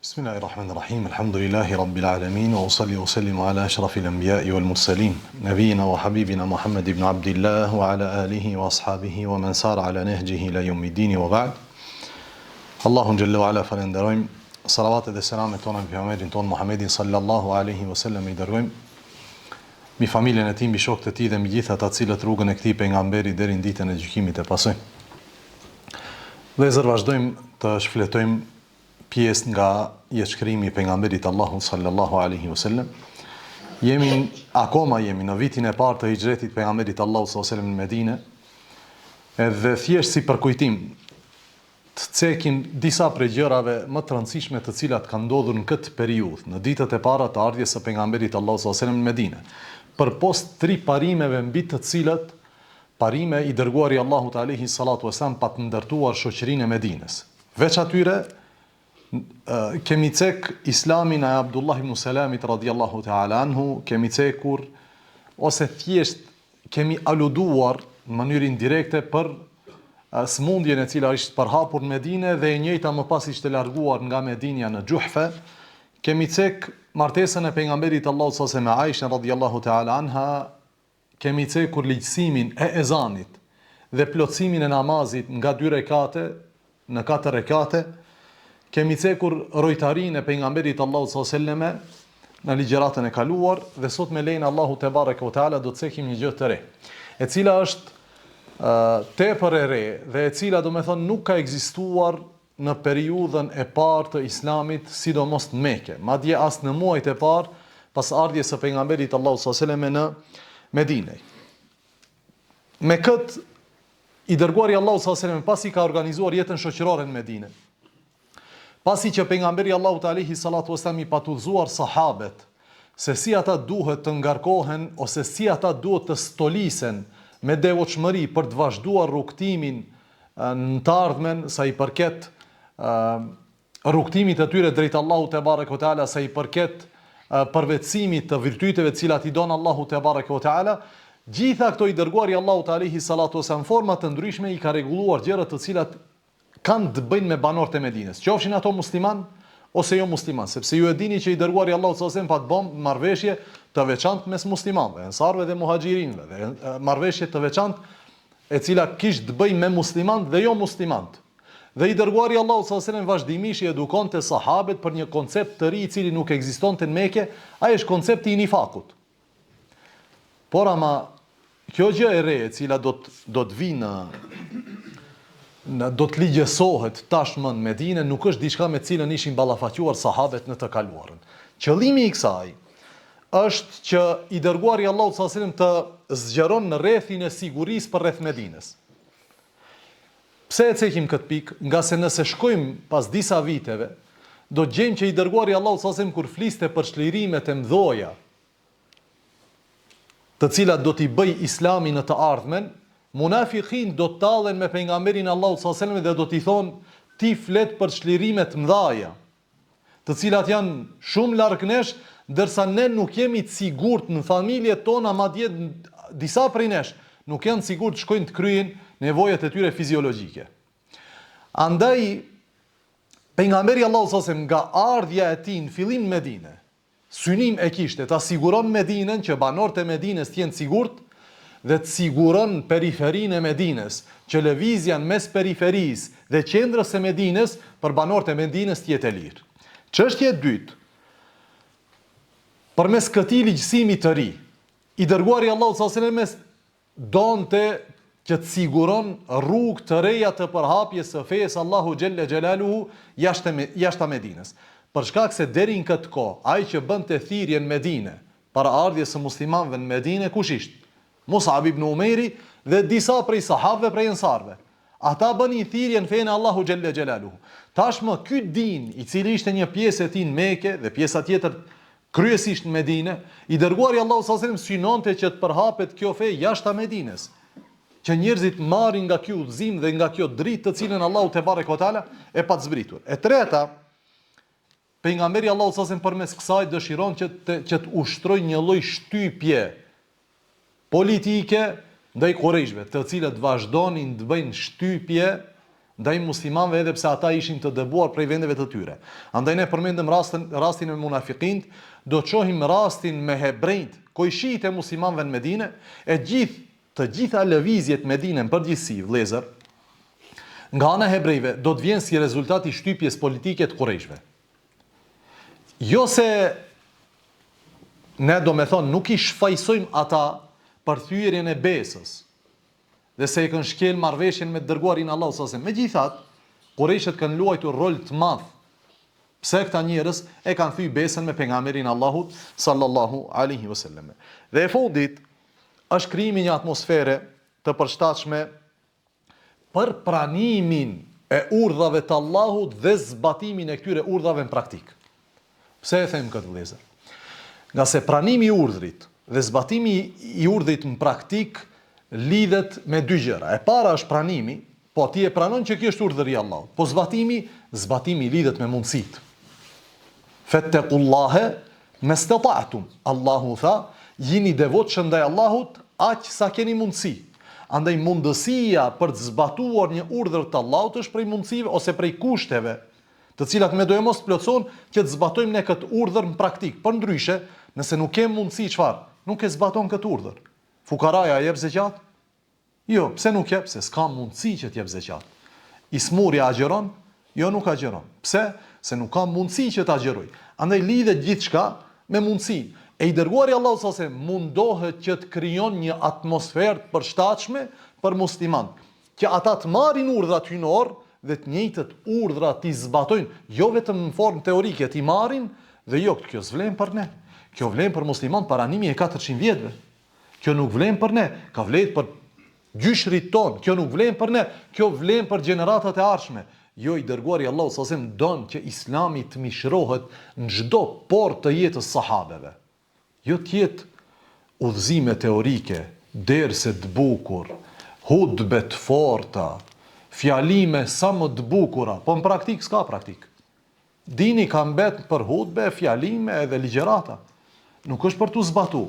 Bismillahirrahmanirrahim. Alhamdulillahi rabbil alamin wa usalli wa sallimu ala ashrafil anbiya'i wal mursalin, nabiyyina wa habibina Muhammad ibn Abdullah wa ala alihi wa ashabihi wa man sara ala nahjihi ila yawmiddin wa ba'd. Allahun jalla wa ala falenderojm, salavat dhe selamet tona mbi pejgamberin ton Muhammedin sallallahu alaihi wasallam, i dërgojm mbi familjen e tij, mbi shokët e tij dhe mbi gjithë ata të cilët rrugën e këtij pejgamberi deri në ditën e gjykimit e pasojnë. Dhe vazhdojmë të shfletojmë pjesë nga jetëshkrimi i pejgamberit Allahu sallallahu alaihi wasallam. Jemi në vitin e parë të hijretit pejgamberit Allahu sallallahu alaihi wasallam në Medinë. Edhe thjesht si përkujtim të cekim disa prej gjërave më të rëndësishme të cilat kanë ndodhur në këtë periudhë, në ditët e para të ardhjes së pejgamberit Allahu sallallahu alaihi wasallam në Medinë. Përpos 3 parimeve mbi të cilat parime i dërguari Allahut alaihi salatu wasallam pa të ndërtuar shoqërinë e Medinës. Veç atyre kemi cek Islamin e Abdullah ibn Salamit radhiyallahu ta'ala anhu, kemi cekur ose thjesht kemi aluduar në mënyrë indirekte për smundjen e cila ishte përhapur në Medinë dhe e njëjta më pas ishte larguar nga Medinja në Gjuhfe. Kemi cek martesën e pejgamberit Allahu sallallahu alaihi wasallam me Aisha radhiyallahu ta'ala anha, kemi cekur ligjësimin e ezanit dhe plotësimin e namazit nga 2 rekate në 4 rekate. Kemi cekur rojtarin e pejgamberit Allahu sallallahu alaihi wasallam në ligjëratën e kaluar dhe sot me lejen Allahu te bareke ve teala do të cekim një gjë të re, e cila është tepër e re dhe e cila do me thonë nuk ka ekzistuar në periudhën e parë të Islamit, sidomos në Mekë, madje as në muajt e parë pas ardhjes së pejgamberit Allahu sallallahu alaihi wasallam në Medinë. Me këtë i dërguari Allahu sallallahu alaihi wasallam pasi ka organizuar jetën shoqërore në Medinë, pasi që pejgamberi Allahut alaihi salatu wasallam i patudhzuar sahabet se si ata duhet të ngarkohen ose si ata duhet të stolisen me devotshmëri për të vazhduar rrugtimin në të ardhmen, sa i përket rrugtimit të tyre drejt Allahut te bareke ve teala, sa i përket përvetësimit të virtyteve të cilat i don Allahu te bareke ve teala. Gjitha këto i dërguari Allahut alaihi salatu wasallam forma të ndryshme i ka rregulluar gjëra të cilat kanë të bëjnë me banorët e Medinës, qofshin ato musliman ose jo musliman, sepse ju e dini që i dërguari Allahu sallallahu alaihi wasallam pa të bën marrëveshje të veçantë mes muslimanëve, ensarëve dhe muhaxhirinëve, dhe marrëveshje të veçantë e cila kishte të bëjë me muslimanët dhe jo muslimanët. Dhe i dërguari Allahu sallallahu alaihi wasallam vazhdimisht i edukonte sahabët për një koncept të ri i cili nuk ekzistonte në Mekë, ai është koncepti i nifakut. Por ama kjo gjë e re e cila do të vinë do të ligjësohet tashmë në Medinë, nuk është diçka me cilën ishin ballafaquar sahabët në të kaluarën. Qëllimi i kësaj është që i dërguari Allahu sallallahu alaihi wasallam të zgjeron në rrethin e sigurisë për rreth Medinës. Pse e cekim këtë pikë? Nga se nëse shkojmë pas disa viteve, do të gjejmë që i dërguari Allahu sallallahu alaihi wasallam kur fliste për çlirimet e mëdha, të cilat do t'i bëj Islami në të ardhmen, munafiqin do të tallen me pejgamberin Allahu sallallahu alaihi wasallam dhe do t'i thonë ti flet për çlirime të mëdha, të cilat janë shumë larg nesh, ndërsa ne nuk jemi të sigurt në familjet tona, madje disa prej nesh nuk janë të sigurt të shkojnë të kryejnë nevojat e tyre fiziologjike. Andaj pejgamberi Allahu sallallahu alaihi wasallam nga ardhja e tij në fillim në Medinë, synim e kishte ta siguron Medinën që banorët e Medinës të jenë sigurt dhe të siguron periferinë e Medinës, që lëvizja mes periferisë dhe qendrës së Medinës për banorët e Medinës të jetë e lirë. Çështja e dytë, përmes këtij ligjësimi të ri, i dërguari Allahu sallallahu alaihi wasallam donte që të siguron rrugë të reja të përhapjes së fesë Allahu xhelle xhelaluhu jashtë Medinës. Për shkak se deri në këtë kohë, ai që bënte thirrje në Medinë para ardhjes së muslimanëve në Medinë, kush ishte? Mus'ab ibn Umairi dhe disa prej sahabëve prej ensarëve. Ata bënin thirrje në fenë Allahu xhelle xhelaluhu. Tashmë ky din, i cili ishte një pjesë e tij në Mekë dhe pjesa tjetër kryesisht në Medinë, i dërguari Allahu sallallahu alaihi wasallam synonte që të përhapet kjo fe jashtë Medinës, që njerëzit marrin nga ky udhëzim dhe nga kjo dritë të cilën Allahu te bareke ve teala e pa të zbritur. E treta, pejgamberi Allahu sallallahu alaihi wasallam përmes kësaj dëshiron që të ushtrojë një lloj shtypje politike ndaj Qurayshve, të cilët vazhdonin të bëjnë shtypje ndaj muslimanëve edhe pse ata ishin të dëbuar prej vendeve të tyre. Andaj ne përmendëm rastin me munafiqint, do të shohim rastin me hebrejt, kojshit e muslimanëve në Medinë, të gjitha lëvizjet Medine në përgjithësi, vëllezër, nga ana e hebrejve do të vjen si rezultat i shtypjes politike të Qurayshve. Jo se ne do me thonë nuk i shfaqsojmë ata për thyerjen e besës, dhe se i kanë shkel marrëveshjen me dërguarin Allahu sallallahu alaihi wasallam. Megjithatë, Qurayshët kanë luajtur rol të madh. Pse këta njerëz e kanë thyer besën me pejgamberin Allahut sallallahu alaihi wasallam. Dhe e fundit është krijimi një atmosfere të përshtatshme për pranimin e urdhave të Allahut dhe zbatimin e këtyre urdhave në praktik. Pse e them këtë, vëllezër? Nga se pranimi i urdhrit dhe zbatimi i urdhrit në praktik lidhet me dy gjëra. E para është pranimi, po ti e pranon që kjo është urdhëri i Allahut. Po zbatimi lidhet me mundësitë. Fattaqullaha mastata'tum. Allahu tha, jini devotshëm ndaj Allahut aq sa keni mundësi. Andaj mundësia për të zbatuar një urdhër të Allahut është prej mundësive ose prej kushteve, të cilat me do e mos plotëson që të zbatojmë ne këtë urdhër në praktik. Për ndryshe, nëse nuk kem mundësi çfarë? Nuk e zbaton këtë urdhër. Fukaraja jep zeqat? Jo, pse nuk jep? Se s'ka mundësi që t'jep zeqat. Ismurja agjeron? Jo, nuk agjeron. Pse? Se nuk ka mundësi që t'agjeroj. Andaj lidhet gjithçka me mundësi. E i dërguari Allahu sallallahu alaihi wasallam mundohet që të krijon një atmosferë të përshtatshme për muslimanët, që ata të marrin urdhrat hyjnor dhe të njëjtët urdhra t'i zbatojnë, jo vetëm në formë teorike, t'i marrin dhe jo, kjo s'vlen për ne. Kjo vlen për musliman paranimi e 400 vjetëve. Kjo nuk vlen për ne, ka vlen për gjyshrit ton, kjo nuk vlen për ne, kjo vlen për gjeneratat e ardhshme. Jo, i dërguari Allahu sallallahu alaihi wasallam don që Islami të mishrohet në çdo portë të jetës sahabeve. Jo të jetë udhëzime teorike, derse të bukur, hutbe të forta, fjalime sa më të bukura, po në praktik s'ka praktik. Dini ka mbet për hutbe, fjalime edhe ligjërata. Nuk është për t'u zbatu.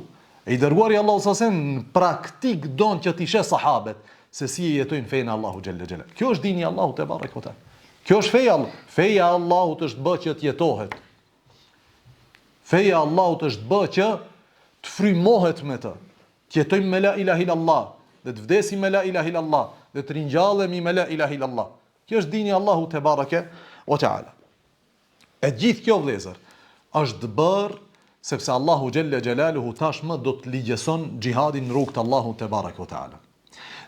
E i dërguari Allahu sallallahu alaihi wasallam në praktik don që t'i sheh sahabet se si e jetojnë fenë Allahu xhalla xhela. Kjo është dini Allahu te barekuta. Kjo është feja. Feja Allahut është bë që të jetohet. Feja Allahut është bë që të frymohet me të. Të jetojmë me la ilaha illallah, dhe të vdesim me la ilaha illallah, dhe të ringjallemi me la ilaha illallah. Kjo është dini Allahu te bareke o taala. E gjithë kjo, vëllezër, është bërë sepse Allahu xhalla xhelaluhu tashmë do të ligjeson xhihadin në rrugt të Allahut te bareke o taala.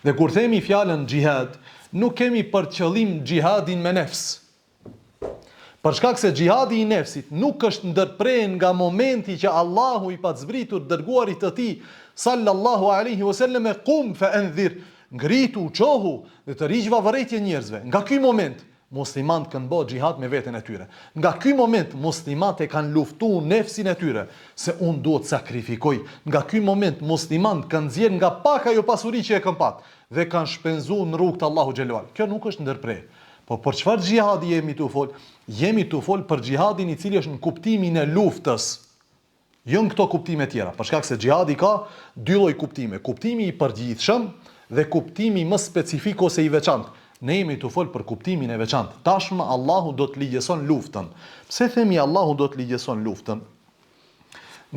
Dhe kur themi fjalën xhihad, nuk kemi për qëllim xhihadin me nefs. Për shkak se xhihadi i nefsit nuk është ndërprerë nga momenti që Allahu i pazbritur dërguarit të tij sallallahu alaihi wasallam qum fa anzir, ngritu, qohu dhe të rigjva vërejtje njerëzve. Nga ky moment muslimanët kanë bërë xhihad me veten e tyre. Nga ky moment muslimanët e kanë luftuar nefsin e tyre se unë duhet të sakrifikoj. Nga ky moment muslimanët kanë nxjerr nga pak ajo pasuri që e kanë pat dhe kanë shpenzuar në rrugt të Allahu xhelal. Kjo nuk është ndërprerje. Po për çfarë xhihadi jemi tu fol? Jemi tu fol për xhihadin i cili është në kuptimin e luftës. Jo në këto kuptime tjera, për shkak se xhihadi ka dy lloj kuptime, kuptimi i përgjithshëm dhe kuptimi më specifik ose i veçantë. Ne jemi tu fol për kuptimin e veçantë. Tashmë Allahu do të ligjeson luftën. Pse themi Allahu do të ligjeson luftën?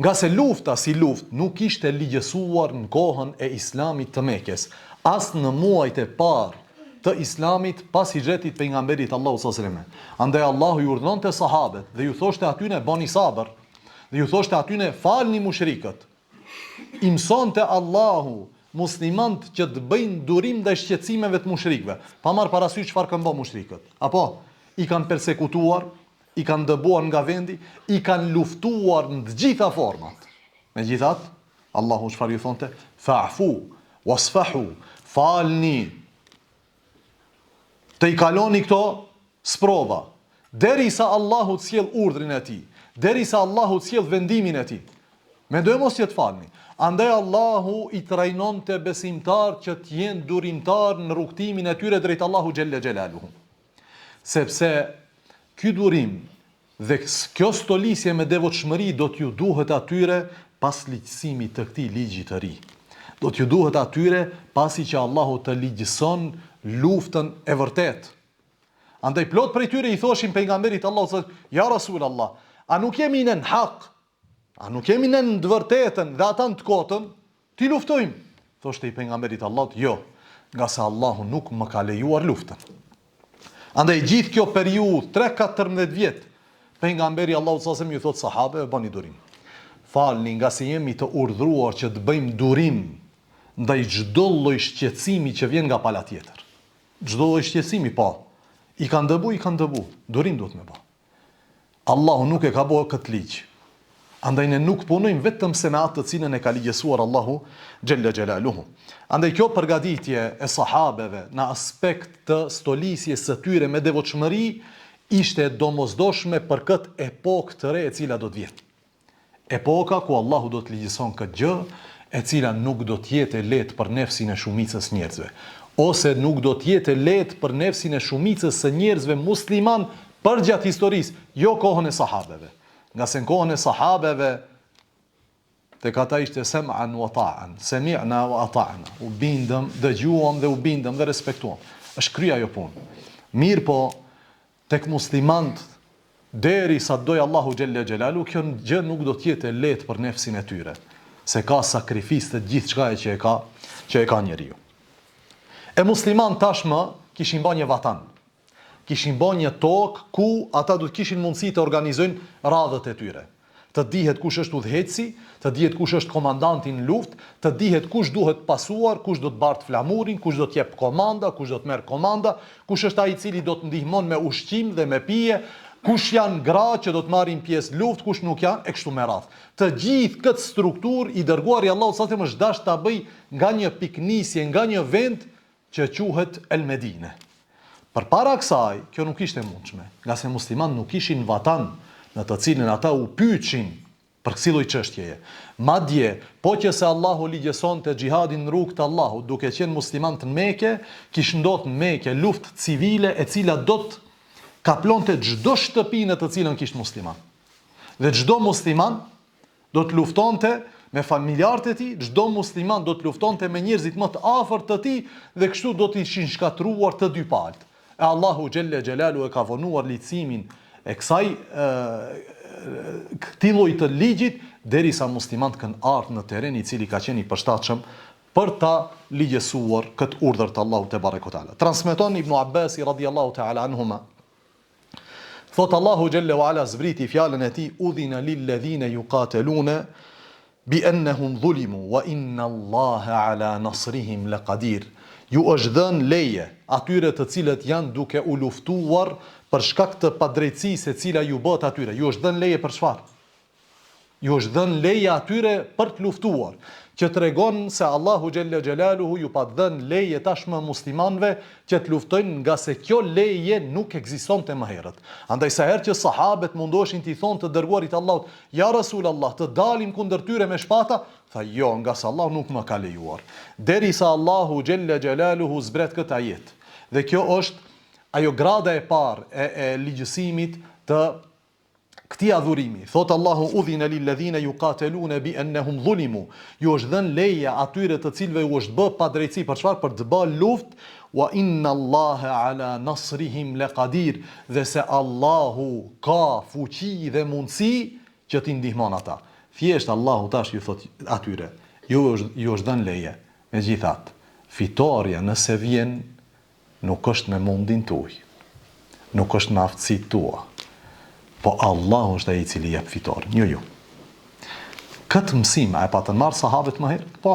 Nga se lufta si luftë nuk ishte ligjesuar në kohën e Islamit të Mekës, as në muajt e parë të Islamit pas hijretit pejgamberit Allahu sallallahu alaihi wasallam. Andaj Allahu ju urdhonte sahabët dhe ju thoshte atyne bani sabër, dhe ju thoshte atyne falni mushrikët. I mësonte Allahu muslimant që të bëjnë durim ndaj shqetësimeve të mushrikëve, pa marrë parasysh çfarë kanë bërë mushrikët. Apo i kanë persekutuar, i kanë dëbuar nga vendi, i kanë luftuar në të gjitha format. Megjithatë, Allahu çfarë ju thonte? Fa'fu wasfahu, falni. Të i kaloni këto sprova, derisa Allahu të sjell urdhrin e tij, derisa Allahu të sjell vendimin e tij. Mendoj mos që të falni. Andaj Allahu i trajnonte besimtar që të jenë durimtar në rrugtimin e tyre drejt Allahu xhella xhelaluhu. Sepse ky durim dhe kjo stolisje me devotshmëri do t'ju duhet atyre pas ligjësimit të këtij ligji të ri. Do t'ju duhet atyre pasi që Allahu të ligjëson luftën e vërtet. Andaj plot prej tyre i thoshin pejgamberit Allahu, ja Rasul Allah, a nuk jemi në hak? A nuk jemi në të vërtetën dhe ata në të kotën? Ti luftojmë. Thoshte i pejgamberit Allahut, jo, nga se Allahu nuk më ka lejuar luftën. Andaj gjithë kjo periudhë 3-14 vjet, pejgamberi Allahu sallallahu alaihi wasallam ju thot sahabeve, bëni durim. Falni nga se jemi të urdhëruar që të bëjmë durim ndaj çdo lloj shqetësimi që vjen nga pala tjetër. Çdo lloj shqetësimi, po. I kanë dëbu, durim duhet me bë. Allahu nuk e ka bërë këtë ligj. Andaj ne nuk punojmë vetëm se me atë të cilën e ka ligjësuar Allahu xhalla xhelaluhu. Andaj kjo përgatitje e sahabeve në aspekt të stolisjes së tyre me devotshmëri ishte domosdoshme për këtë epokë të re e cila do të vjetë. Epoka ku Allahu do të ligjëson këtë gjë, e cila nuk do të jetë e lehtë për nefsin e shumicës njerëzve, ose nuk do të jetë e lehtë për nefsin e shumicës së njerëzve musliman përgjatë historisë, jo kohën e sahabeve. Nga se në kohën e sahabeve, tek ata ishte sem'an wa ta'an, semi'na wa ata'na, u bindëm, dëgjuam dhe u bindëm dhe respektuam. Është krye ajo punë. Mirë po, tek muslimant, deri sa doj Allahu xhelle xhelalu, kjo gjë nuk do të jetë e lehtë për nefsin e tyre, se ka sakrifisë të gjithçka që e ka njeriu. E musliman tashmë kishin bërë një vatan, kishin bërë një tokë ku ata do të kishin mundësi të organizojnë radhët e tyre. Të dihet kush është udhëheci, të dihet kush është komandanti në luftë, të dihet kush duhet pasuar, kush do të bart flamurin, kush do të jep komanda, kush do të merr komanda, kush është ai i cili do të ndihmon me ushqim dhe me pije, kush janë gra që do të marrin pjesë luftë, kush nuk janë, e kështu me radhë. Të gjithë këtë strukturë i dërguari Allahu sa më është dash ta bëj nga një piknisje, nga një vend që quhet El Medine. Përpara kësaj, kjo nuk ishte mundshme, nga se musliman nuk ishin vatan në të cilin ata u pyetshin për kësaj lloj çështjeje. Madje, po që se Allahu ligjësonte xhihadin në rrugt të Allahut, duke qenë musliman në Mekë, kishte ndodhur në Mekë luftë civile e cila do të kaplonte çdo shtëpi në të cilën kishte musliman. Dhe çdo musliman do të luftonte me familjarët e tij, çdo musliman do të luftonte me njerëzit më të afërt të tij dhe kështu do të ishin shkatruar të dy palët. E Allahu xhelle xhelalu e ka vonuar lehtësimin e këtij lloji të ligjit derisa muslimanët kanë ardhur në terren i cili ka qenë i përshtatshëm për ta ligjësuar këtë urdhër të Allahut te barekoteala. Transmeton Ibn Abbas radhiyallahu ta'ala anhuma. Thot Allahu xhelle wa ala zbriti fjalën e tij, udhina lil ladhina yuqataluna bi annahum zulimu wa inna Allaha ala nasrihim laqadir. Ju është dhënë leje atyre të cilët janë duke u luftuar për shkak të padrejtësisë e cila ju bëhet atyre. Ju është dhënë leje për çfarë? Ju është dhënë leje atyre për të luftuar, që tregon se Allahu xhelle xhelaluhu ju pa dhënë leje tashmë muslimanëve që të luftojnë, nga se kjo leje nuk ekzistonte më herët. Andaj sa herë që sahabët mundoshin t'i thonë të dërguarit Allahut, ja Rasul Allah, të dalim kundër tyre me shpata, tha jo, nga se Allah nuk më ka lejuar. Derisa Allahu xhelle xhelaluhu zbret këtë ajet. Dhe kjo është ajo grada e parë e ligjësimit të këtij adhurimi. Thot Allahu, udhina lil ladhina yuqataluna bi annahum zulimu. Ju është dhënë leje atyre të cilëve u është bë padrejtësi për çfarë? Për të bërë luftë. Wa inna Allaha ala nasrihim laqadir. Dhe se Allahu ka fuqi dhe mundësi që t'i ndihmon ata. Thjesht Allahu tash ju thot atyre, ju është dhënë leje. Megjithatë, fitoria nëse vjen nuk është me mundin tuaj. Nuk është me aftësitë tua. Po Allahu është ai i cili jep fitoren, jo ju. Këtë mësim e patën marrë sahabët më herë? Po.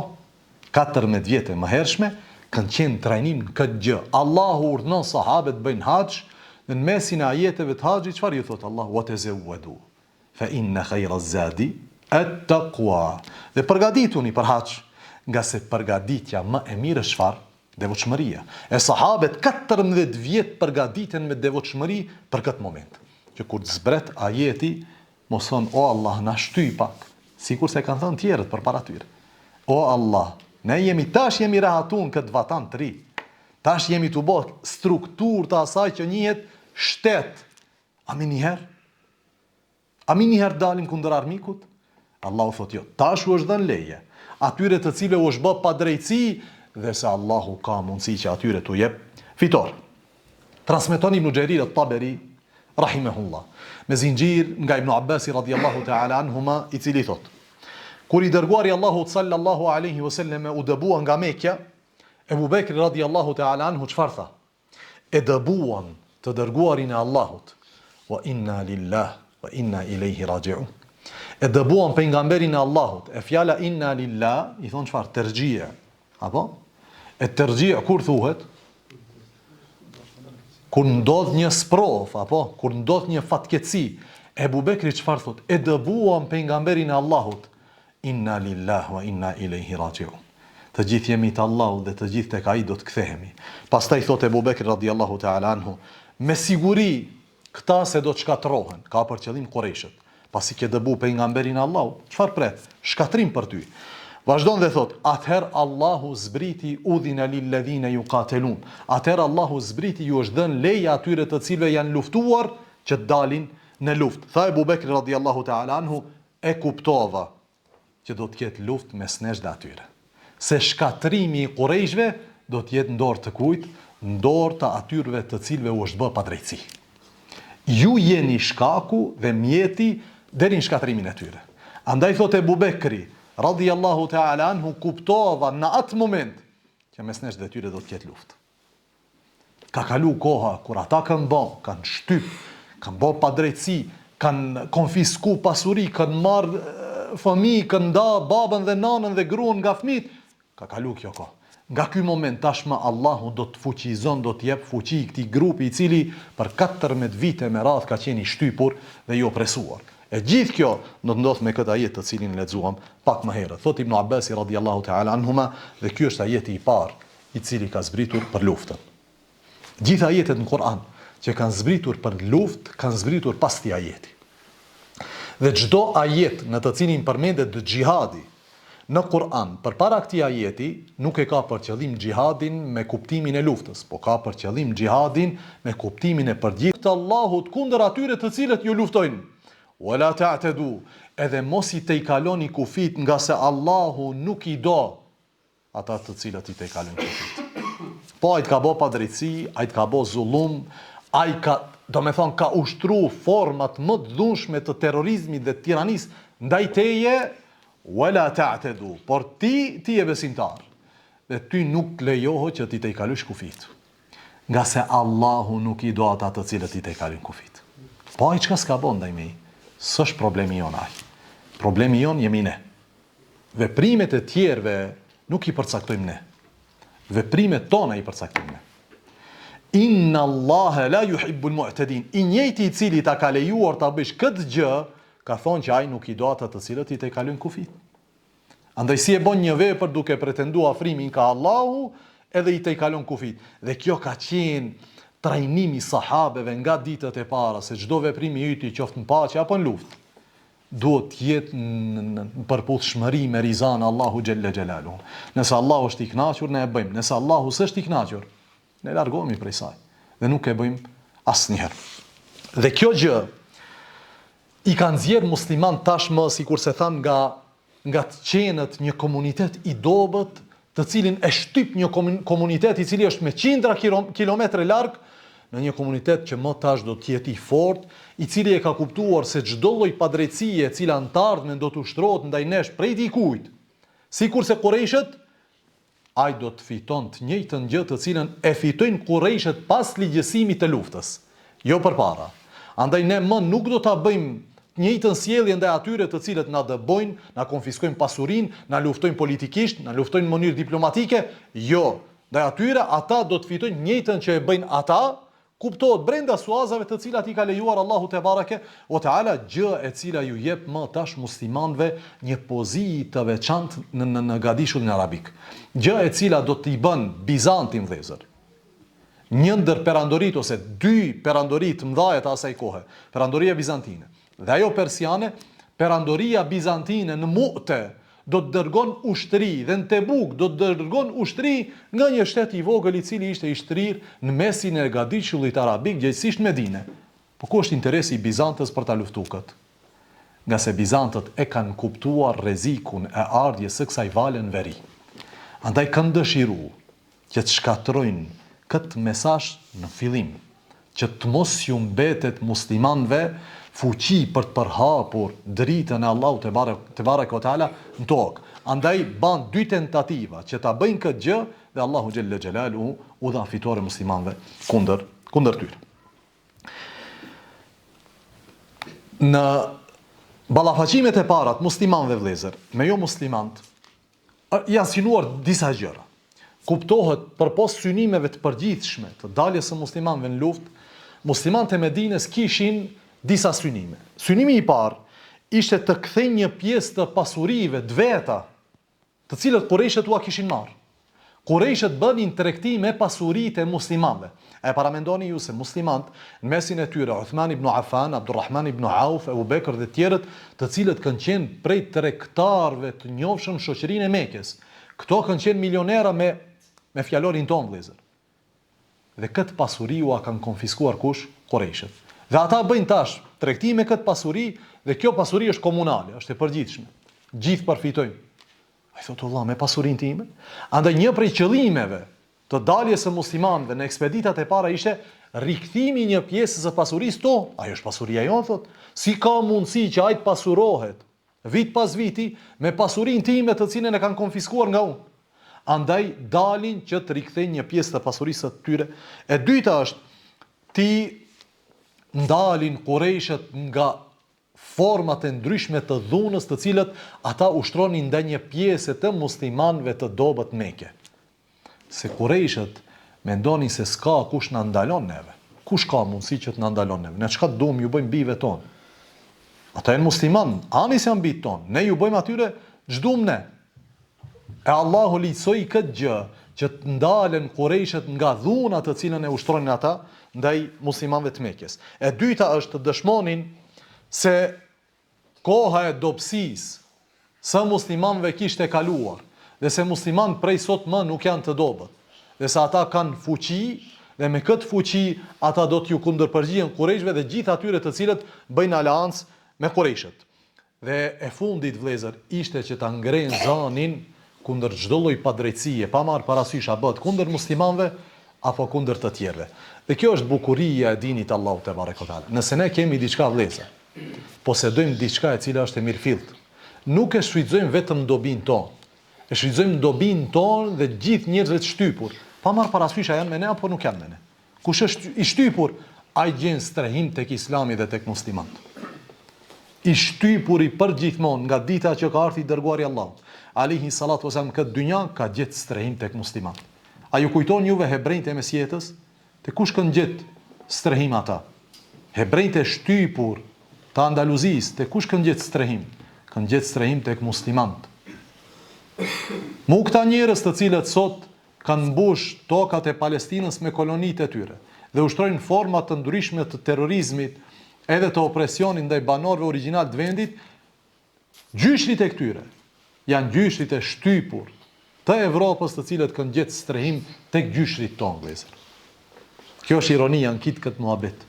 14 vjet më hershme kanë qenë trajnim në këtë gjë. Allahu urdhënon sahabët bëjnë haxh, dhe në mesin e ajeteve të haxhit çfarë ju thot Allahu? Wa tazawwadu fa inna khayra az-zadi at-taqwa. Dhe përgatituni për haxh, nga se përgatitja më e mirë është çfarë? Devotshmëria. E sahabët 14 vjet përgatiten me devotshmëri për këtë moment. Që kur të zbret ajeti, mos thonë, o Allah, na shtyj pak, sikur se kanë thënë tjerët përpara tyre. O Allah, ne tash jemi rahatun këtë vatan të ri. Tash jemi të bërë strukturë të asaj që njihet shtet. A mi njëherë dalim kundër armikut? Allahu thot jo, tash u është dhënë leje. Atyre të cilëve u është bë padrejtësi, dhe se Allahu ka mundësi që atyre t'u jep fitor. Transmeton Ibn Jarir at-Tabari rahimahullah me zinxhir nga Ibn Abbasi radhiyallahu ta'ala anhuma, i cili thot: kur i dërguari Allahut sallallahu alaihi wasallam u dëbua nga Mekja, Ebu Bekri radhiyallahu ta'ala anhu çfarë tha? E dëbuan të dërguarin e Allahut, wa inna lillah wa inna ilaihi raji'un. E dëbuan pejgamberin e Allahut. E fjala inna lillah i thon çfarë? Tergjie. Apo? E tergjie kur thuhet? Kur ndodh një sprov, apo kur ndodh një fatkeqësi, Ebu Bekri çfarë thot? E dëbuam pejgamberin e Allahut. Inna lillah wa inna ilaihi raji'un. Të gjithë jemi të Allahut dhe të gjithë tek ai do të kthehemi. Pastaj thot Ebu Bekri radhiyallahu ta'ala anhu, me siguri këta se do të shkatërrohen, ka për qëllim Qurayshët. Pasi ke dëbu pejgamberin e Allahut, çfarë pret? Shkatrim për ty. Vazhdon dhe thot: atëherë Allahu zbriti udhina lilladhina yuqatelun. Atëherë Allahu zbriti, ju është dhënë leje atyre të cilëve janë luftuar që të dalin në luftë. Tha Ebu Bekri radhiyallahu ta'ala anhu, e kuptova që do të ketë luftë mes nesh dhe atyre. Se shkatrimi i Qurayshëve do të jetë në dorë të kujt? Në dorë të atyre të cilëve u është bë padrejtësi. Ju jeni shkaku dhe mjeti deri në shkatrimin e tyre. Andaj thot Ebu Bekri radhiyallahu ta'ala anhu, kuptova në atë moment që mes nesh dhe tyre do të ketë luftë. Ka kalu koha kur ata kanë bë, kanë shtyp, kanë bë padrejtësi, kanë konfisku pasuri, kanë marrë fëmijë, kanë nda babën dhe nanën dhe gruan nga fëmijët. Ka kalu kjo kohë. Nga ky moment tashmë Allahu do të fuqizon, do të jep fuqi këtij grupi i cili për 14 vite me radhë ka qenë i shtypur dhe i opresuar. E gjithë kjo do të ndodh me këtë ajet të cilin lexuam pak më herët. Thot Ibn Abbasi radhiyallahu ta'ala anhuma, dhe ky është ajeti i parë i cili ka zbritur për luftën. Gjithë ajetet në Kur'an që kanë zbritur për luftë, kanë zbritur pas këtij ajeti. Dhe çdo ajet në të cilin përmendet xhihadi në Kur'an përpara këtij ajeti nuk e ka për qëllim xhihadin me kuptimin e luftës, po ka për qëllim xhihadin me kuptimin e përgjithshëm të Allahut kundër atyre të cilët ju luftojnë. Wala ta'tadu, edhe mos i tejkaloni kufit, nga se Allahu nuk i do ata të cilët i tejkalojnë kufit. Po ai të ka bë padrejtësi, ai të ka bë zullum, ai ka, do me thonë, ka ushtru format më të dhunshme të terrorizmit dhe tiranisë ndaj teje. Wala ta'tadu, por ti je besimtar dhe ty nuk lejohet që ti tejkalosh kufit, nga se Allahu nuk i do ata të cilët i tejkalojnë kufit. Po ai çka s'ka bën ndaj meje? S'është problemi jon ai. Problemi jon jemi ne. Veprimet e tjerëve nuk i përcaktojmë ne. Veprimet tona i përcaktojmë ne. Inna Allaha la yuhibbul mu'tadin. I njëjti i cili ta ka lejuar ta bësh këtë gjë, ka thonë që ai nuk i do ata të cilët i tejkalojnë kufit. Andaj si e bën një vepër duke pretenduar afrimin ka Allahu, edhe i tejkalon kufit. Dhe kjo ka qenë trajnimi sahabeve nga ditët e para, se çdo veprim i yti, qoftë në paqe apo në luftë, duhet të jetë në përputhshmëri me rizan Allahu xhella xhelalu. Nëse Allahu është i kënaqur, ne e bëjmë. Nëse Allahu s'është i kënaqur, ne largohemi prej saj dhe nuk e bëjmë asnjëherë. Dhe kjo gjë i kanë nxjerr musliman tashmë, sikur se thamë, nga të qenët një komunitet i dobët, të cilin e shtyp një komunitet i cili është me qindra kilometre larg, në një komunitet që më tash do të jetë i fortë, i cili e ka kuptuar se çdo lloj padrejtësie e cila në të ardhmen do të ushtrohet ndaj nesh prej dikujt, sikurse Qurayshët, ai do të fiton të njëjtën gjë të cilën e fitojnë Qurayshët pas ligjësimit të luftës, jo përpara. Andaj ne më nuk do ta bëjmë të njëjtën sjellje ndaj atyre të cilët na dëbojnë, na konfiskojnë pasurinë, na luftojnë politikisht, na luftojnë në mënyrë diplomatike. Jo, ndaj atyre ata do të fitojnë njëjtën që e bëjnë ata, kuptohet brenda suazave të cilat i ka lejuar Allahu te bareke o teala, gjë e cila ju jep më tash muslimanëve një pozitë të veçantë në gadishullin arabik. Gjë e cila do t'i bën Bizantin vëllezër, një ndër perandorit ose dy perandorit mëdha të asaj kohe, perandoria bizantine dhe ajo persiane. Perandoria bizantine në Mu'te do të dërgon ushtri dhe në Tebuk do të dërgon ushtri nga një shtet i vogël i cili ishte i shtrirë në mesin e gadishullit arabik, gjithsesi Medine. Po ku është interesi i Bizantës për ta luftuar këtë? Nga se Bizantët e kanë kuptuar rrezikun e ardhjes së kësaj vale në veri. Andaj kanë dëshiruar që të shkatrojnë këtë mesazh në fillim, që të mos ju mbetet muslimanëve fuqi për të përhapur dritën e Allahut te barek o teala në tokë. Andaj ban dy tentativa që ta bëjnë këtë gjë dhe Allahu xhelle xhelaluhu u dha fitore muslimanëve kundër tyre. Në ballafaqimet e para të muslimanëve vëllezër, me jo muslimant, janë synuar disa gjëra. Kuptohet përpos synimeve të përgjithshme të daljes së muslimanëve në luftë, muslimanët e Medinës kishin disa synime. Synimi i parë ishte të kthejnë një pjesë të pasurive të veta, të cilët Qurayshët ua kishin marrë. Qurayshët bënin tregti me pasuritë e muslimanëve. E paramendoni ju se muslimanët në mesin e tyre, Uthman ibn Affan, Abdurrahman ibn Auf, Abu Bekr dhe tjerët, të cilët kanë qenë prej tregtarëve të njohshëm shoqërinë e Mekës. Këto kanë qenë milionera me fjalorin ton vëllezër. Dhe këtë pasuri ua kanë konfiskuar kush? Qurayshët. Dhe ata bëjnë tash tregti me këtë pasuri dhe kjo pasuri është komunale, është e përgjithshme. Gjithë përfitojnë. Ai thotë valla me pasurinë time. Andaj një prej qëllimeve të daljes së muslimanëve në ekspeditat e para ishte rikthimi një pjesë së pasurisë tonë. Ajo është pasuria jonë, thotë. Si ka mundësi që ai të pasurohet vit pas viti me pasurinë time të cilën e kanë konfiskuar nga unë? Andaj dalin që të rikthejnë një pjesë të pasurisë së tyre. E dyta është ti ndalin Qurayshët nga format e ndryshme të dhunës të cilët ata ushtronin ndaj një pjesë të muslimanëve të dobët Mekë. Se Qurayshët mendonin se s'ka kush na ndalon neve. Kush ka mundësi që të na ndalon neve? Ne çka duam ju bëjmë bijve ton. Ata janë musliman, anis janë bijt ton. Ne ju bëjmë atyre ç'duam ne. E Allahu liçoi këtë gjë që të ndalen Qurayshët nga dhuna të cilën e ushtronin ata ndaj muslimanëve të Mekës. E dyta është të dëshmonin se koha e dobësisë së muslimanëve kishte kaluar dhe se muslimanët prej sot më nuk janë të dobët. Dhe se ata kanë fuqi dhe me këtë fuqi ata do t'ju kundërpërgjigjen Qurayshëve dhe gjithë atyre të cilët bëjnë aleancë me Qurayshët. Dhe e fundit vëllezër ishte që ta ngrenë zanin kundër çdo lloj padrejtësie, pa marrë parasysh a bëhet kundër muslimanëve apo kundër të tjerëve. Dhe kjo është bukuria e dinit Allahut te barekotal. Nëse ne kemi diçka vëllezër, posedojmë diçka e cila është e mirëfillt, nuk e shfrytëzojmë vetëm dobin tonë. E shfrytëzojmë dobin tonë dhe gjithë njerëzve të shtypur, pa marrë parasysh a janë me ne apo nuk janë me ne. Kush është i shtypur, ai gjen strehim tek Islami dhe tek muslimanët. I shtypur i përgjithmonë nga dita që ka ardhur i dërguari i Allahut, alayhi salatu wasalam, këtë dynja ka gjetë strehim tek muslimanët. A ju kujton juve hebrejt e mesjetës? Te kush kanë gjetë strehim ata? Hebrejt e shtypur të Andaluzisë, te kush kanë gjetë strehim? Kanë gjetë strehim tek muslimanët. Mu këta njerëz të cilët sot kanë mbush tokat e Palestinës me kolonitë e tyre dhe ushtrojnë forma të ndryshme të terrorizmit edhe të opresionit ndaj banorëve origjinal të vendit, gjyshrit e këtyre janë gjyshrit e shtypur të Evropës të cilët kanë gjetë strehim tek gjyshrit tonë, vëllezër. Kjo është ironia në këtë muhabet.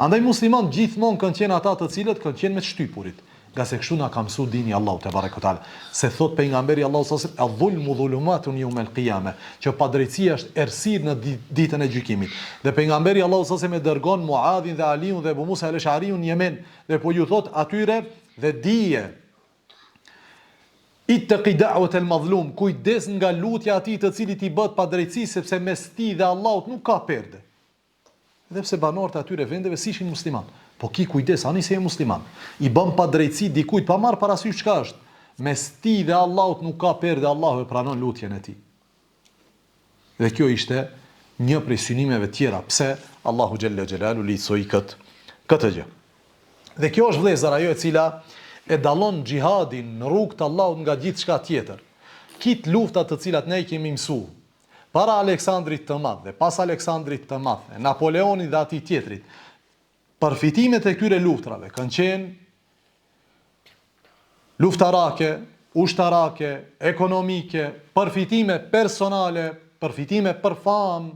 Andaj muslimanët gjithmonë kanë qenë ata të cilët kanë qenë me shtypurit, nga se kështu na ka mësuar dini Allahu te barekotal. Se thot pejgamberi Allahu sallallahu alaihi wasallam, "Adh-dhulmu dhulumatun yawm al-qiyamah", që padrejtia është errësirë në ditën e gjykimit. Dhe pejgamberi Allahu sallallahu alaihi wasallam e dërgon Muadhin dhe Aliun dhe Abu Musa al-Ash'ariun në Yemen, dhe po ju thot atyre dhe dije ittaqi da'wat al-madhlum, kujdes nga lutja atij të cilit i bëhet padrejti, sepse mes tij dhe Allahut nuk ka perde. Edhe pse banorët e atyre vendeve ishin musliman, po ki kujdes, ani se je musliman, i bën padrejti dikujt pa marr parasysh çka është. Mes tij dhe Allahut nuk ka perde, Allahu e pranon lutjen e tij. Dhe kjo ishte një prej synimeve tjera pse Allahu xhalla xhelalu licoi këtë gjë. Dhe kjo është vëllezër ajo e cila e dallon xhihadin në rrugt të Allahut nga gjithçka tjetër. Kit luftat të cilat ne i kemi mësuar para Aleksandrit të Madh dhe pas Aleksandrit të Madh, Napoleonit dhe atij tjetrit, përfitimet e këtyre luftrave kanë qenë luftarake, ushtarake, ekonomike, përfitime personale, përfitime për famë,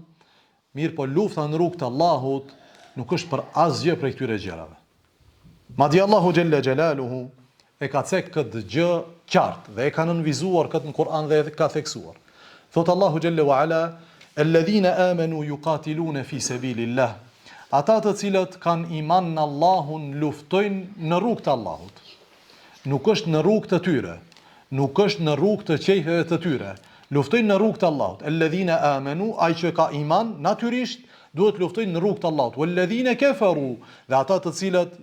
mirë po lufta në rrugt të Allahut nuk është për asgjë prej këtyre gjërave. Madje Allahu xhalla xhelaluhu e ka cek këtë gjë qartë dhe e ka nënvizuar këtë në Kur'an dhe e ka theksuar. Thot Allahu xhalla wa ala, "Alladhina amanu yuqatiluna fi sabilillah." ata të cilët kanë iman në Allahun luftojnë në rrugë të Allahut. Nuk është në rrugë të tyre, nuk është në rrugë të qejfeve të tyre. Luftojnë në rrugë të Allahut. Alladhina amanu, ai që ka iman, natyrisht duhet luftojnë në rrugë të Allahut. Walladhina kafaru, dhe ata të cilët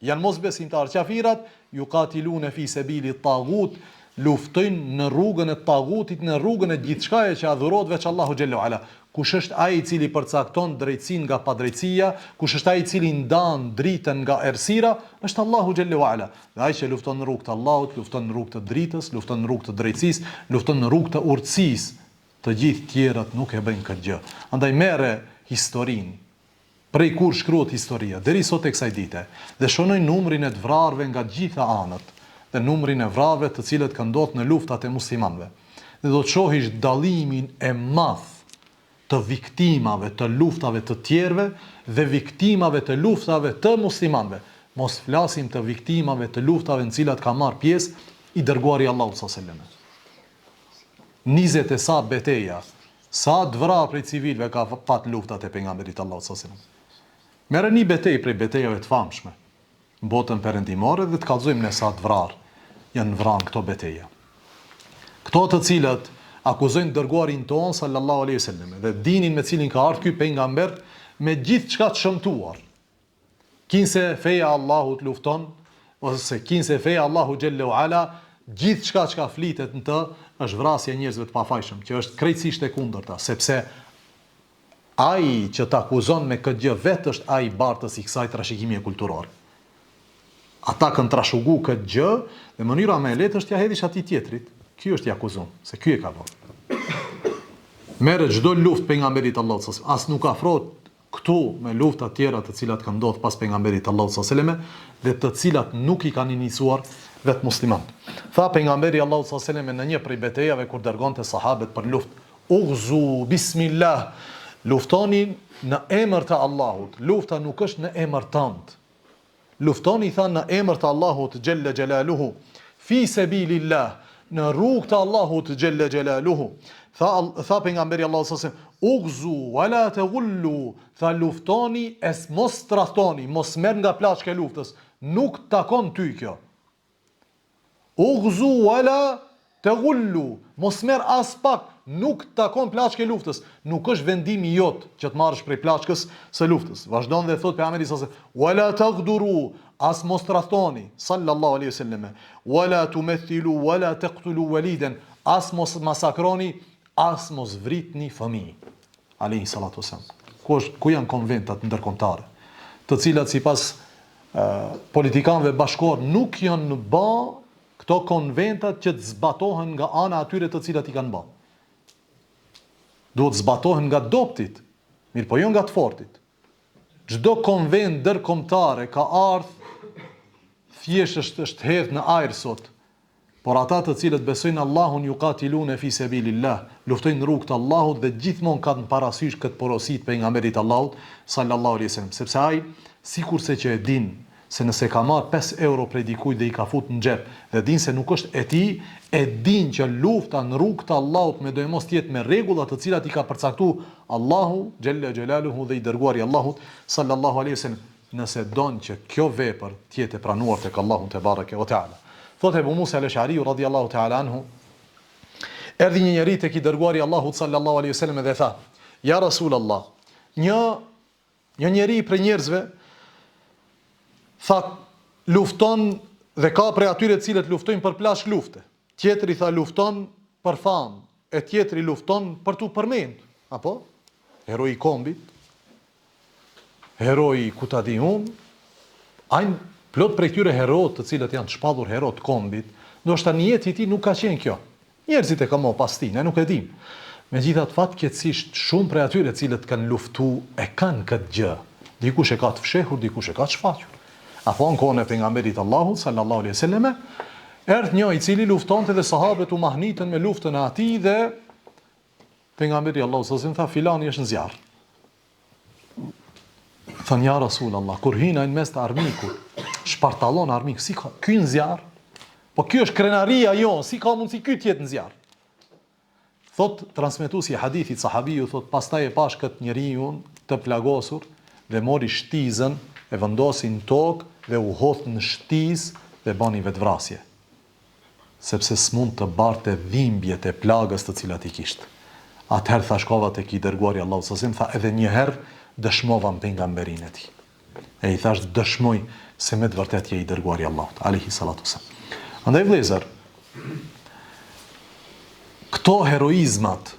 janë mosbesimtarë, qafirat, yuqatiluna fi sabilit taghut, luftojnë në rrugën e tagutit, në rrugën e gjithçkaje që adhurohet veç Allahu xhallahu ala. Kush është ai i cili përcakton drejtësinë nga padrejtësia, kush është ai i cili ndan dritën nga errësira, është Allahu xhallahu ala. Dhe ai që lufton në rrugë të Allahut, lufton në rrugë të dritës, lufton në rrugë të drejtësisë, lufton në rrugë të urtësisë. Të gjithë tjerat nuk e bëjnë këtë gjë. Andaj merre historinë, prej kur shkruhet historia, deri sot e kësaj dite, dhe shonoj numrin e të vrarëve nga gjitha anët, dhe numrin e vrarëve të cilët kanë ndodhur në luftat e muslimanëve. Dhe do të shohish dallimin e madh të viktimave të luftave të tjerëve dhe viktimave të luftave të muslimanëve. Mos flasim të viktimave të luftave në cilat ka marrë pjesë i dërguari Allahu sallallahu alaihi wasallam. 20 e sa beteja, sa të vrarë prej civilëve ka pat luftat e pejgamberit Allahu sallallahu alaihi wasallam. Merë një betejë prej betejave të famshme në botën perëndimore dhe të kallëzojmë në sa të vrarë janë vrarë këto beteja. Këto të cilët akuzojnë dërguarin tonë sallallahu alaihi wasallam dhe dinin me cilin ka ardhur ky pejgamber me gjithë çka të shëmtuar. Kinse feja Allahut lufton, ose kinse feja Allahu xhallahu ala, gjithë çka flitet në të është vrasja e njerëzve të pafajshëm, që është krejtësisht e kundërta, sepse ai që të akuzon me këtë gjë vetë është ai bartës i kësaj trashëgimie kulturore. Ata kanë trashëguar këtë gjë dhe mënyra më e lehtë është t'ia hedhish atij tjetrit. Ky është i akuzuar, se ky e ka bërë. Merret çdo luftë pejgamberit Allahut sallallahu alaihi wasallam, as nuk afrohet këtu me lufta tjera të cilat kanë ndodhur pas pejgamberit Allahut sallallahu alaihi wasallam dhe të cilat nuk i kanë iniciuar vetë muslimanët. Tha pejgamberi Allahut sallallahu alaihi wasallam në një prej betejave kur dërgonte sahabët për luftë, "Ughzu bismillah", luftoni në emër të Allahut. Lufta nuk është në emër tënd. Luftoni tha në emër të Allahut xhalla xjalaluhu, fi sabilillah, në rrugë të Allahut xhalla xjalaluhu. Tha pejgamberi Allahu sallallahu alaihi wasallam, "Ughzu wala taghullu", tha luftoni es mos tradhtoni, mos merr nga plaçka e luftës, nuk takon ty kjo. Ughzu wala taghullu, mos merr as pak, nuk takon plaçka e luftës, nuk është vendimi jot që të marrësh prej plaçkës së luftës. Vazhdon dhe thot pejgamberi sallallahu alaihi wasallam, "Wala taghduru", as mos tradhtoni, sallallahu alaihi wasallam, "Wala tumathilu wala taqtulu walidan", as mos masakroni, as mos vritni fëmijë. Alayhi salatu wasallam. Ku janë konventat ndërkombëtare, të cilat sipas politikanëve bashkëkor nuk janë në bë këto konventat që të zbatohen nga ana atyre të cilat i kanë bë. Duhet zbatohen nga doptit, mirë po jo nga të fortit. Çdo konvent ndërkombëtare ka ardhur thjesht është hedhur në ajër sot. Por ata të cilët besojnë Allahun yuqatiluna fi sabilillah, luftojnë në rrugë të Allahut dhe gjithmonë kanë parasysh këtë porosi të pejgamberit Allahut sallallahu alaihi wasallam, sepse ai sikurse që e din se nëse ka marr 5 euro prej dikujt dhe i ka fut në xhep dhe din se nuk është e tij, e din që lufta në rrugë të Allahut me do mos jetë me rregulla të cilat i ka përcaktuar Allahu xhalla xjalaluhu dhe i dërguari Allahut sallallahu alaihi wasallam, nëse don që kjo vepër të jetë e pranuar tek Allahu te bareke ve teala. Thot Ebu Musa al-Ash'ari radhiyallahu ta'ala anhu, erdhi një njeri tek i dërguari Allahut sallallahu alaihi wasallam dhe tha: "Ja Rasulullah, një njeri prej njerëzve tha lufton dhe ka prej atyre të cilët luftojnë për plash lufte. Tjetri tha lufton për famë, e tjetri lufton për tu përmend, apo heroi i kombit, heroi ku ta di unë, ajnë plot prej këtyre herot të cilët janë të shpallur herot kombit, ndoshta në jetë i tij nuk ka qenë kjo. Njerëzit e kanë marrë pas tij, ne nuk e dim. Megjithatë fatkeqësisht shumë prej atyre të cilët kanë luftuar e kanë këtë gjë. Dikush e ka të fshehur, dikush e ka të shfaqur. Apo në kohën e pejgamberit Allahut sallallahu alaihi wasallam, erdhi një i cili luftonte dhe sahabët u mahnitën me luftën e atij dhe pejgamberi Allahut sallallahu alaihi wasallam tha filani është në zjarr. Than ja Rasulullah, kur hina në mes të armikut, shpartallon armik, si ka ky në zjarr? Po ky është krenaria jo, si ka mundsi ky të jetë në zjarr? Thot transmetuesi i hadithit sahabiu, thot pastaj e pash këtë njeriu të plagosur dhe mori shtizën, e vendosi në tokë dhe u hodh në shtizë dhe bani vetvrasje. Sepse s'mund të barte dhimbjet e plagës të cilat i kishte. Atëherë tha shkova tek i dërguari Allahu sallallahu alaihi wasallam, tha edhe një herë dëshmova pejgamberin e tij. E i thash dëshmoj se me të vërtetë je i dërguari Allahut alaihi salatu wasallam. Andaj vëllezër, këto heroizmat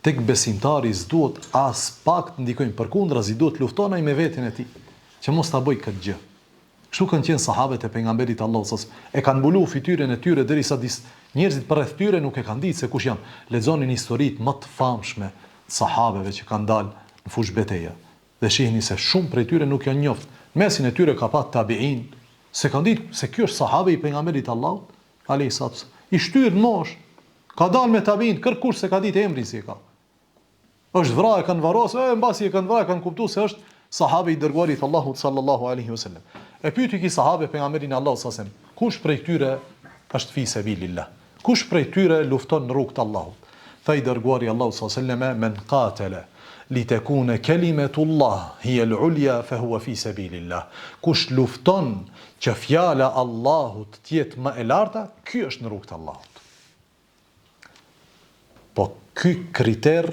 tek besimtari s'duhet as pak të ndikojnë, përkundrazi duhet luftonaj me veten e tij, që mos ta bëj këtë gjë. Kështu kanë qenë sahabët e pejgamberit Allahu sallallahu alaihi wasallam, e kanë mbuluar fytyrën e tyre derisa njerëzit përreth tyre nuk e kanë ditë se kush janë. Lexonin historitë më të famshme të sahabeve që kanë dalë në fushë beteje dhe shihni se shumë prej tyre nuk janë njoft. Mesin e tyre ka pat tabiin, se kanë ditë se ky është sahabe i pejgamberit Allahut alayhi salatu wasallam. I shtyr në mosh, ka dalë me tabiin, kërkush se ka ditë emrin si e ka. Është vrarë, kanë varrosur, mbasi e kanë vrarë, kanë kuptuar se është sahabe i dërguarit Allahut sallallahu alaihi wasallam. E pyeti ki sahabe pejgamberin Allahut sallallahu alaihi wasallam, kush prej tyre është fi sabilillah? Kush prej tyre lufton në rrugt të Allahut? Tha i dërguari Allahut sallallahu alaihi wasallam, men qatala li takuna kalimatullah hiya al-ulya fa huwa fi sabilillah. Kush lufton që fjala Allahut të jetë më e larta, ky është në rrugt të Allahut. Po ky kriter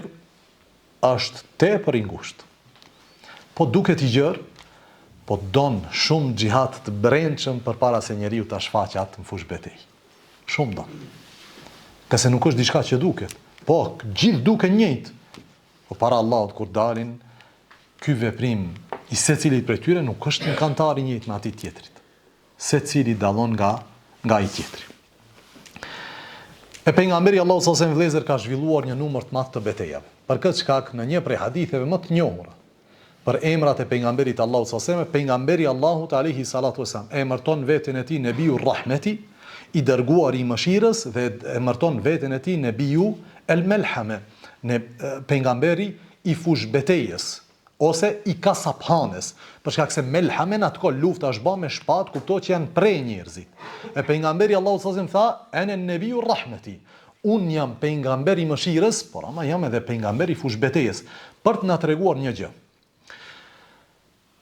është tepër i ngushtë. Po duket i gjerë, po don shumë xhihat të brendshëm përpara se njeriu ta shfaqë atë në fushë betejë. Shumë don. Ka se nuk është diçka që duket. Po, gjithë duke njëjtë. Po para Allahut kur dalin, ky veprim i secilit prej tyre nuk është në kantar i njëjtë me atij tjetrit. Secili dallon nga i tjetri. E pejgamberi Allahu sallallahu alaihi wasallam ka zhvilluar një numër të madh të betejave. Për këtë shkak në një prej haditheve më të njohura për emrat e pejgamberit Allahu sallallahu alaihi wasallam, pejgamberi Allahut alaihi salatu wasallam emërton veten e tij Nebiu Rahmeti, i dërguari i mëshirës, dhe emërton veten e tij Nebiu El Melhame, pejgamberi i fushë betejës ose i kasaphanes, për shkak se Melhame në atë kohë lufta është bërë me shpatë, kuptohet që janë prej njerëzit. E pejgamberi Allahu sallallahu alaihi wasallam tha ene Nebiu Rahmeti, un jam pejgamberi i mëshirës, por ama jam edhe pejgamberi i fushë betejës, për të na treguar një gjë.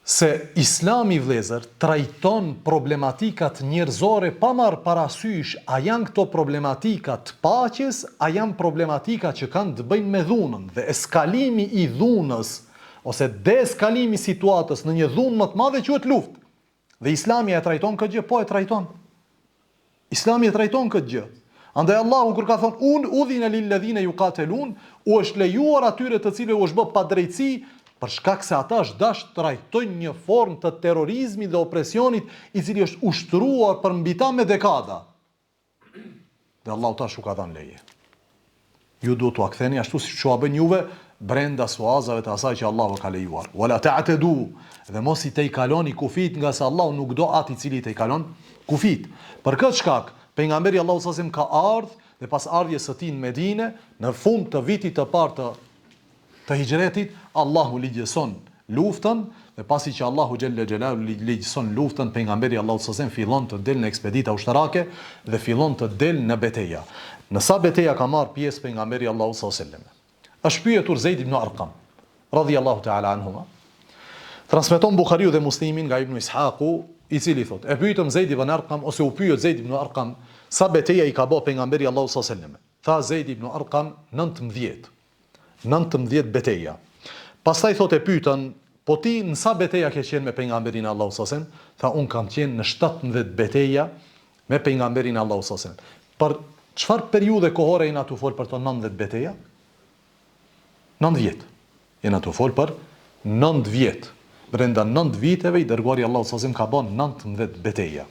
Se Islami vëllezër trajton problematikat njerëzore pa marrë parasysh a janë këto problematika të paqes, a janë problematika që kanë të bëjnë me dhunën, dhe eskalimi i dhunës ose deeskalimi i situatës në një dhunë më të madhe quhet luftë. Dhe Islami e trajton këtë gjë, po e trajton. Islami e trajton këtë gjë. Andaj Allahu kur ka thonë un udhina lil ladhina yuqatalun, u është lejuar atyre të cilëve u është bë padrejtësi, për shkak se ata është dash trajtojnë një formë të terrorizmit dhe opresionit i cili është ushtruar për mbi ta me dekada. Dhe Allahu tash u ka dhënë leje. Ju duhet t'u ktheni ashtu siç u bën juve brenda suazave të asaj që Allahu ka lejuar. Wala ta'tadu, dhe mos i tejkaloni kufit, nga se Allahu nuk do atë i cili i tejkalon kufit. Për këtë shkak pejgamberi Allahu sallallahu alaihi wasallam ka ardhur dhe pas ardhjes së tij në Medinë, në fund të vitit të parë të hijretit, Allahu ligjeson luftën, dhe pasi që Allahu xhelle xhelalu ligjeson luftën, pejgamberi Allahu sallallahu alaihi wasallam fillon të del në ekspedita ushtarake dhe fillon të del në beteja. Në sa beteja ka marr pjesë pejgamberi Allahu sallallahu alaihi wasallam? Është pyetur Zeid ibn Arqam, radhiyallahu ta'ala anhuma. Transmeton Buhariu dhe Muslimi nga Ibn Ishaqu, i cili thotë: e pyetëm Zeid ibn Arqam, ose u pyet Zeid ibn Arqam, sa beteja i ka bë pejgamberi Allahu sallallahu alaihi wasallam? Tha Zeid ibn Arqam 19 beteja. Pastaj thotë e pyetën, po ti në sa beteja ke qenë me pejgamberin Allahu sallallahu alaihi wasallam? Tha un kam qenë në 17 beteja me pejgamberin Allahu sallallahu alaihi wasallam. Për çfarë periudhe kohore jena tu fol për to 19 beteja? 9 vjet. Jena tu fol për 9 vjet. Brenda 9 viteve i dërguari Allahu sallallahu alaihi wasallam ka bën 19 beteja.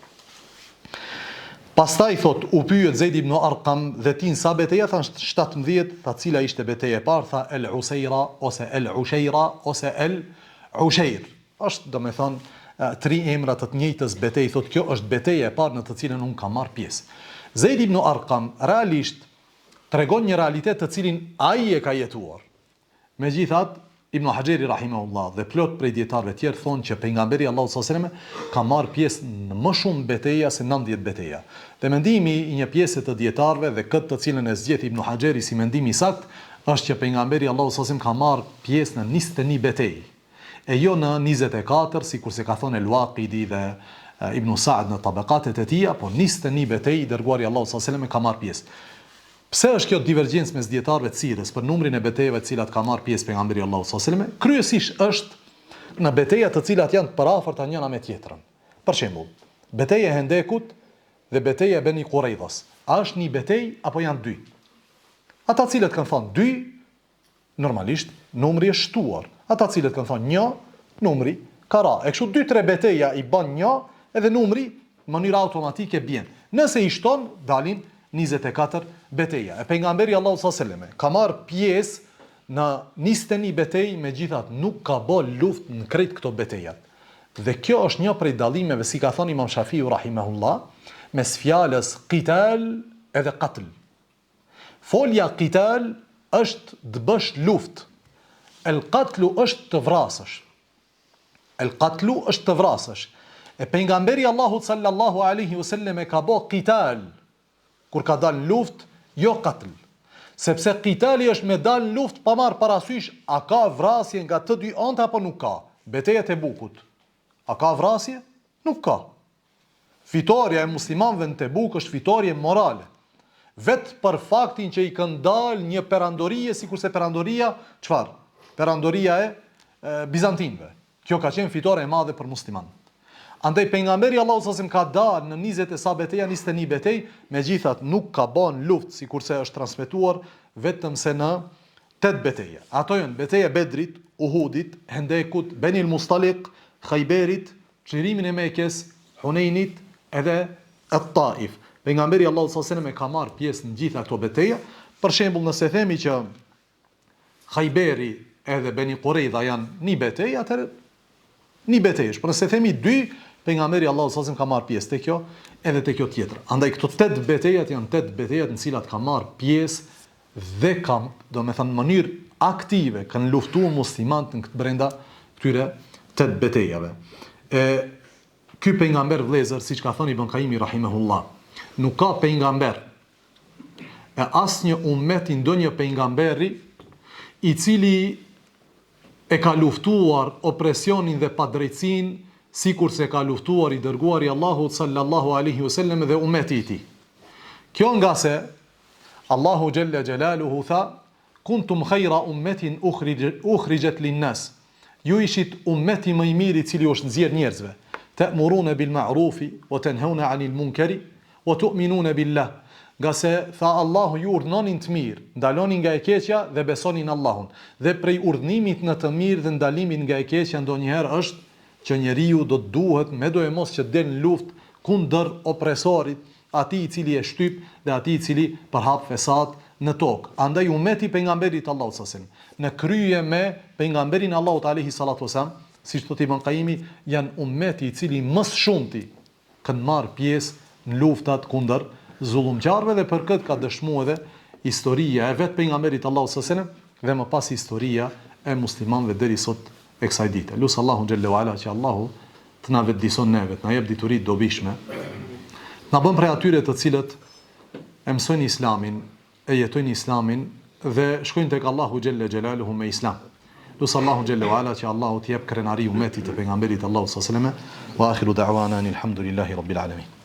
Pastaj thot, u pyet Zeid ibn Arqam, dhe ti sa beteja? Tha 17, tha cila ishte beteja e parë? Tha El Usayra ose El Ushaira ose El Ushair. Është domethënë 3 emra të njëjtës betejë, thot kjo është beteja e parë në të cilën un kam marr pjesë. Zeid ibn Arqam realisht tregon një realitet të cilin ai e ka jetuar. Megjithatë, Ibn Hajeri rahimahullah dhe plot prej dietarëve tjerë thonë që pejgamberi Allahu sallallahu alaihi wasallam ka marr pjesë në më shumë beteja se 90 beteja. Dhe mendimi i një pjesë të dietarëve, dhe këtë të cilën e zgjedh Ibn Hajeri si mendim i saktë, është që pejgamberi Allahu sallallahu alaihi wasallam ka marr pjesë në 21 betejë. e jo në 24, sikur se ka thënë El-Waqidi dhe Ibn Sa'd në tabaqatet e tij, apo 21 betejë dërguari Allahu sallallahu alaihi wasallam ka marrë pjesë. Pse është kjo divergjencë mes dietarëve të sirrës për numrin e betejëve të cilat ka marrë pjesë pejgamberi Allahu sallallahu alaihi wasallam? Kryesisht është në betejat të cilat janë të paraafërta njëra me tjetrën. Për shembull, beteja e Hendekut dhe beteja e Beni Quraidhas. A është një betejë apo janë dy? Ata cilët kanë thënë dy, normalisht numri është shtuar. Ata cilët kanë thënë një, numri ka ra. E kështu 2-3 beteja i bën një, edhe numri në mënyrë automatike bjen. Nëse i shton, dalin 24 beteja. E pejgamberi Allahu sallallahu alaihi wasallam ka marrë pjesë në 21 betejë, megjithatë nuk ka bë luftë në krejt këto betejat. Dhe kjo është një prej dallimeve, si ka thënë Imam Shafiu rahimahullah, mes fjalës qital edhe qatl. Folja qital është të bësh luftë. El qatlu është të vrasësh. El qatlu është të vrasësh. E pejgamberi Allahu sallallahu alaihi wasallam e ka bë qital kur ka dalë luftë, jo qatl. Sepse qitali është me dalë luftë pa marrë parasysh a ka vrasje nga të dy anët apo nuk ka. Betejat e Bukut. A ka vrasje? Nuk ka. Fitoria e muslimanëve në Tebuk është fitorie morale. Vetë për faktin që i kanë dalë një perandorie, sikurse perandoria, çfarë? Perandoria e bizantinëve. Kjo ka qenë fitore e madhe për muslimanët. Andaj pejgamberi Allahu sallallahu alaihi wasallam ka dalë në 20 e sa beteja, 21 betejë, megjithatë nuk ka bën luftë sikurse është transmetuar, vetëm se në 8 beteja. Ato janë beteja e Bedrit, Uhudit, Hendekut, Benil Mustaliq, Khayberit, çlirimin e Mekës, Hunenit edhe At-Taif. Pejgamberi Allahu sallallahu alaihi wasallam ka marrë pjesë në gjitha këto beteja. Për shembull, nëse themi që Khayberi edhe Beni Quraidha janë një betejë, atëherë një betejë. Por nëse themi 2, pejgamberi Allahu sallallahu alaihi wasallam ka marrë pjesë te kjo edhe te kjo tjetër. Andaj këto 8 betejat janë 8 betejat në cilat ka marrë pjesë dhe kam, domethënë në mënyrë aktive kanë luftuar muslimanët në këtë brenda këtyre 8 betejave. Ky pejgamber vëllezër, siç ka thënë Ibn Qayyim rahimahullah, nuk ka pejgamber e asnjë ummeti ndonjë pejgamberi i cili e ka luftuar opresionin dhe padrejtësinë sikur se ka luftuar i dërguari Allahu sallallahu alaihi wasallam dhe ummeti i tij. Kjo nga se Allahu jalla jalaluhu tha: "Kuntum khayra ummatin ukhrijat lin-nas." Ju ishit ummeti më i miri i cili është nxjerr njerëzve. Ta'muruna bil ma'rufi wa tanhauna 'anil munkari wa tu'minuna billah. Nga se tha Allahu ju urdhnonin të mirë, ndalonin nga e keqja dhe besonin Allahun. Dhe prej urdhnimit në të mirë dhe ndalimin nga e keqja ndonjëherë është që njeriu do të duhet me do e mos që del në luftë kundër opresorit, atij i cili e shtyp dhe atij i cili përhap fesad në tokë. Andaj ummeti pejgamberit Allahut sallallahu alaihi wasallam në krye me pejgamberin Allahut alaihi salatu wasallam, siç thotë Ibn Qayyimi, janë ummeti i cili më së shumti kanë marrë pjesë në luftat kundër zullumqarëve dhe për këtë ka dëshmuar edhe historia e vet pejgamberit Allahut sallallahu alaihi wasallam dhe më pas historia e muslimanëve deri sot e kësaj dite. Lut Allahu xhallahu ala që Allahu të na vetëdijson neve, të na jep dituri të dobishme. Na bën prej atyre të cilët e mësojnë Islamin, e jetojnë Islamin dhe shkojnë tek Allahu xhalla xhelaluhu me Islam. Lut Allahu xhallahu ala që Allahu të jep krenari umetit të pejgamberit Allahut sallallahu alaihi wasallam. Wa akhiru da'wana alhamdulillahi rabbil alamin.